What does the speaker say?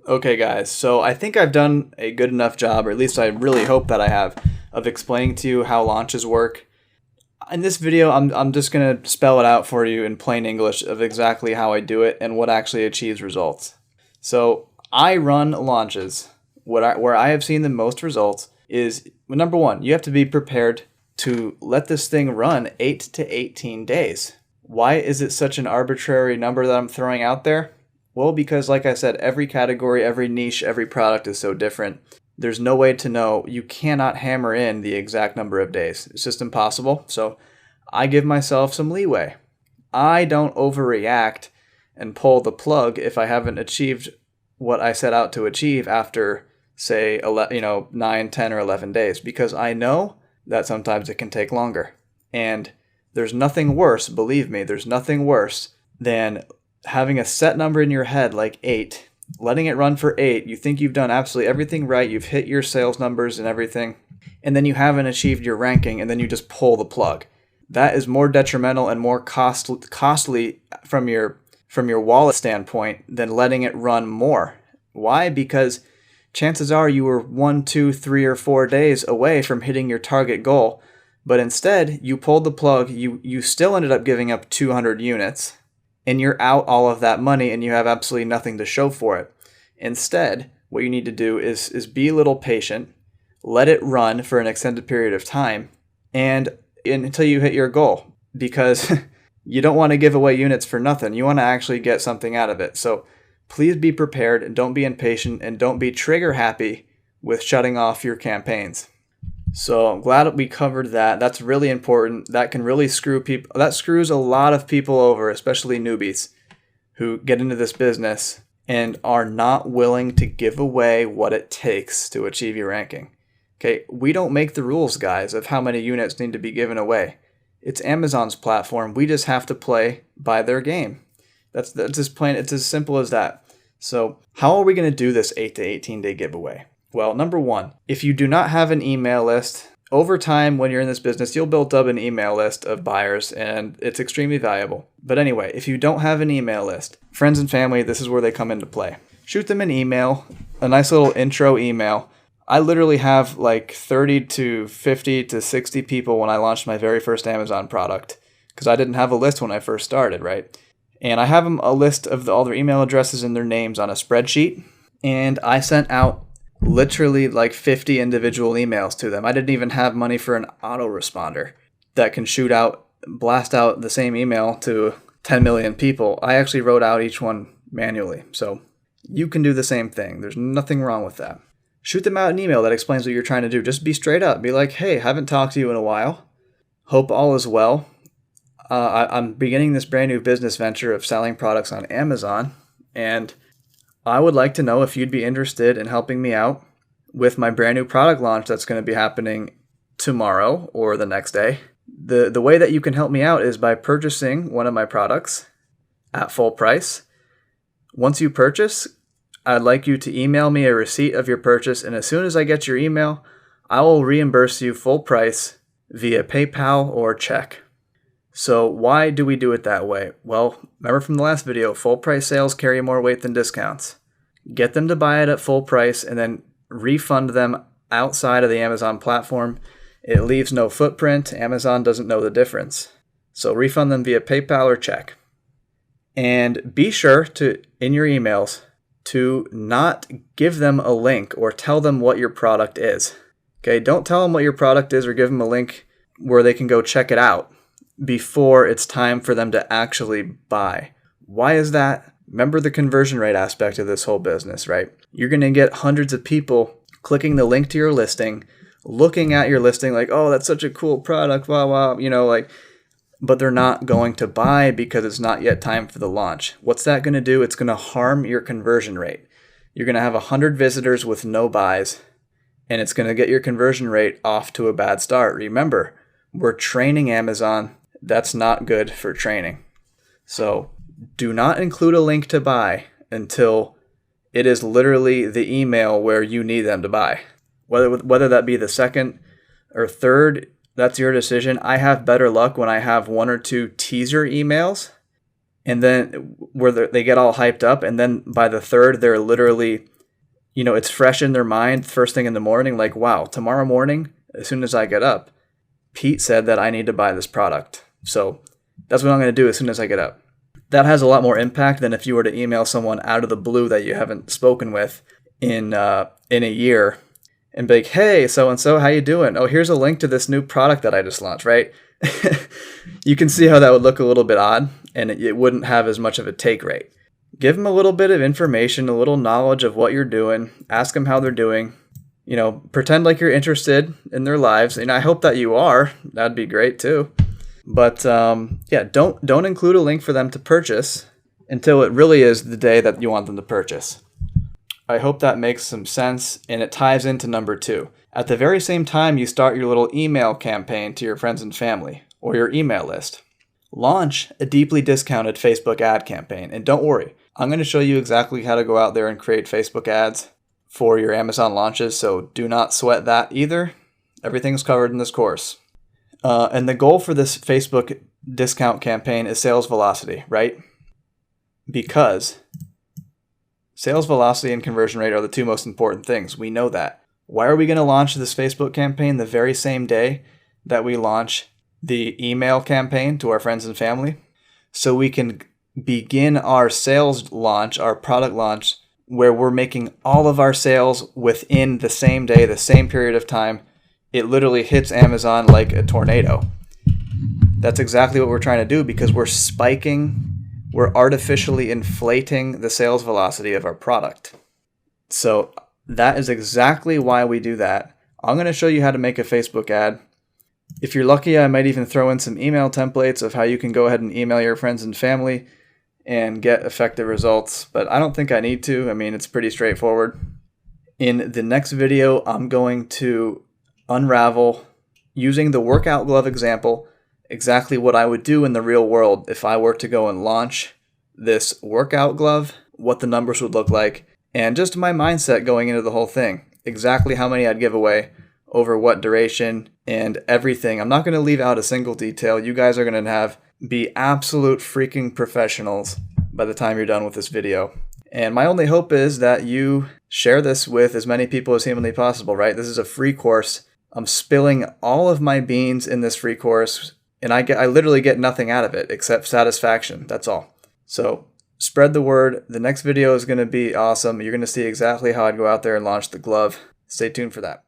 Okay, guys, so I think I've done a good enough job, or at least I really hope that I have, of explaining to you how launches work. In this video, I'm just going to spell it out for you in plain English of exactly how I do it and what actually achieves results. So I run launches. Where I have seen the most results is, number one, you have to be prepared to let this thing run 8 to 18 days. Why is it such an arbitrary number that I'm throwing out there? Well, because like I said, every category, every niche, every product is so different. There's no way to know. You cannot hammer in the exact number of days. It's just impossible. So I give myself some leeway. I don't overreact and pull the plug if I haven't achieved what I set out to achieve after, say, 9, 10, or 11 days, because I know that sometimes it can take longer. And there's nothing worse, believe me, there's nothing worse than having a set number in your head like 8, letting it run for 8, you think you've done absolutely everything right, you've hit your sales numbers and everything, and then you haven't achieved your ranking, and then you just pull the plug. That is more detrimental and more costly from your wallet standpoint than letting it run more. Why? Because chances are you were 1, 2, 3, or 4 days away from hitting your target goal, but instead you pulled the plug, you still ended up giving up 200 units, and you're out all of that money and you have absolutely nothing to show for it. Instead, what you need to do is be a little patient, let it run for an extended period of time, and until you hit your goal, because you don't want to give away units for nothing. You want to actually get something out of it. So please be prepared and don't be impatient and don't be trigger happy with shutting off your campaigns. So I'm glad we covered that. That's really important. That can really screw people. That screws a lot of people over, especially newbies who get into this business and are not willing to give away what it takes to achieve your ranking. Okay, we don't make the rules, guys, of how many units need to be given away. It's Amazon's platform. We just have to play by their game. That's just plain. It's as simple as that. So how are we going to do this 8 to 18 day giveaway? Well, number one, if you do not have an email list, over time when you're in this business, you'll build up an email list of buyers and it's extremely valuable. But anyway, if you don't have an email list, friends and family, this is where they come into play. Shoot them an email, a nice little intro email. I literally have like 30 to 50 to 60 people when I launched my very first Amazon product because I didn't have a list when I first started, right? And I have them a list of all their email addresses and their names on a spreadsheet. And I sent out literally like 50 individual emails to them. I didn't even have money for an autoresponder that can blast out the same email to 10 million people. I actually wrote out each one manually. So you can do the same thing. There's nothing wrong with that. Shoot them out an email that explains what you're trying to do. Just be straight up. Be like, hey, haven't talked to you in a while. Hope all is well. I'm beginning this brand new business venture of selling products on Amazon, and I would like to know if you'd be interested in helping me out with my brand new product launch that's going to be happening tomorrow or the next day. The way that you can help me out is by purchasing one of my products at full price. Once you purchase, I'd like you to email me a receipt of your purchase, and as soon as I get your email, I will reimburse you full price via PayPal or check. So why do we do it that way? Well, remember from the last video, full price sales carry more weight than discounts. Get them to buy it at full price and then refund them outside of the Amazon platform. It leaves no footprint. Amazon doesn't know the difference. So refund them via PayPal or check. And be sure to, in your emails, to not give them a link or tell them what your product is. Okay, don't tell them what your product is or give them a link where they can go check it out before it's time for them to actually buy. Why is that? Remember the conversion rate aspect of this whole business, right? You're going to get hundreds of people clicking the link to your listing, looking at your listing like, oh, that's such a cool product, wow, wow, but they're not going to buy because it's not yet time for the launch. What's that going to do? It's going to harm your conversion rate. You're going to have 100 visitors with no buys, and it's going to get your conversion rate off to a bad start. Remember, we're training Amazon. That's not good for training. So do not include a link to buy until it is literally the email where you need them to buy. Whether that be the second or third, that's your decision. I have better luck when I have 1 or 2 teaser emails, and then where they get all hyped up, and then by the third, they're literally it's fresh in their mind first thing in the morning, like, wow, tomorrow morning, as soon as I get up, Pete said that I need to buy this product. So that's what I'm going to do as soon as I get up. That has a lot more impact than if you were to email someone out of the blue that you haven't spoken with in a year and be like, hey, so-and-so, how you doing? Oh, here's a link to this new product that I just launched, right? You can see how that would look a little bit odd, and it wouldn't have as much of a take rate. Give them a little bit of information, a little knowledge of what you're doing. Ask them how they're doing. Pretend like you're interested in their lives. And I hope that you are. That'd be great too. But don't include a link for them to purchase until it really is the day that you want them to purchase. I hope that makes some sense, and it ties into number 2. At the very same time you start your little email campaign to your friends and family or your email list, launch a deeply discounted Facebook ad campaign. And don't worry, I'm going to show you exactly how to go out there and create Facebook ads for your Amazon launches, so do not sweat that either. Everything's covered in this course. And the goal for this Facebook discount campaign is sales velocity, right? Because sales velocity and conversion rate are the 2 most important things. We know that. Why are we going to launch this Facebook campaign the very same day that we launch the email campaign to our friends and family? So we can begin our sales launch, our product launch, where we're making all of our sales within the same day, the same period of time. It literally hits Amazon like a tornado. That's exactly what we're trying to do, because we're artificially inflating the sales velocity of our product. So that is exactly why we do that. I'm going to show you how to make a Facebook ad. If you're lucky, I might even throw in some email templates of how you can go ahead and email your friends and family and get effective results, but I don't think I need to. I mean, it's pretty straightforward. In the next video, I'm going to unravel, using the workout glove example, exactly what I would do in the real world if I were to go and launch this workout glove, what the numbers would look like, and just my mindset going into the whole thing, exactly how many I'd give away, over what duration, and everything. I'm not going to leave out a single detail. You guys are going to be absolute freaking professionals by the time you're done with this video. And my only hope is that you share this with as many people as humanly possible, right? This is a free course. I'm spilling all of my beans in this free course, and I literally get nothing out of it except satisfaction. That's all. So spread the word. The next video is going to be awesome. You're going to see exactly how I'd go out there and launch the glove. Stay tuned for that.